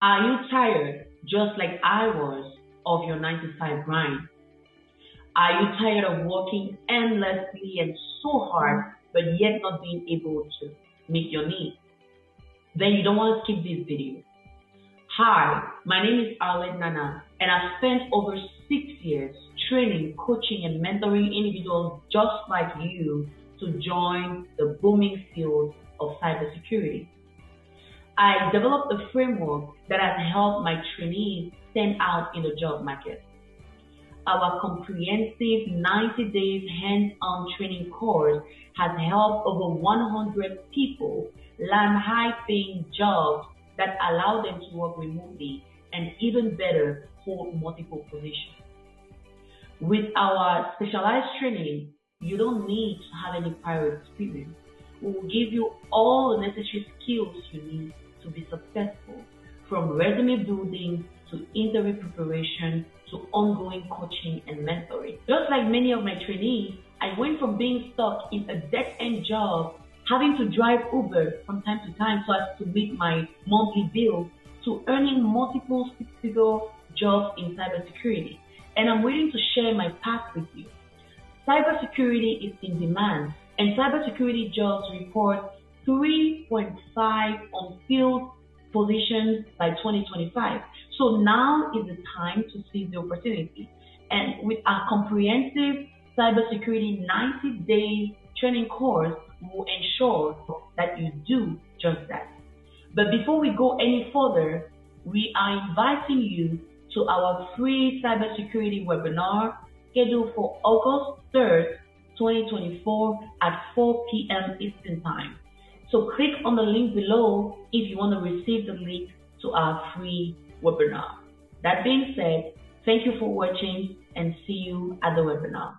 Are you tired, just like I was, of your 9 to 5 grind? Are you tired of working endlessly and so hard, but yet not being able to meet your needs? Then you don't want to skip this video. Hi, my name is Arlette Nana, and I've spent over 6 years training, coaching, and mentoring individuals just like you to join the booming field of cybersecurity. I developed a framework that has helped my trainees stand out in the job market. Our comprehensive 90 days hands-on training course has helped over 100 people land high-paying jobs that allow them to work remotely and even better, hold multiple positions. With our specialized training, you don't need to have any prior experience. We will give you all the necessary skills you need to be successful, from resume building to interview preparation to ongoing coaching and mentoring. Just like many of my trainees, I went from being stuck in a dead-end job, having to drive Uber from time to time so as to meet my monthly bills, to earning multiple six-figure jobs in cybersecurity. And I'm willing to share my path with you. Cybersecurity is in demand, and cybersecurity jobs report 3.5 unfilled positions by 2025. So now is the time to seize the opportunity. And with our comprehensive cybersecurity 90-day training course, we will ensure that you do just that. But before we go any further, we are inviting you to our free cybersecurity webinar scheduled for August 3rd, 2024 at 4 p.m. Eastern Time. So click on the link below if you want to receive the link to our free webinar. That being said, thank you for watching and see you at the webinar.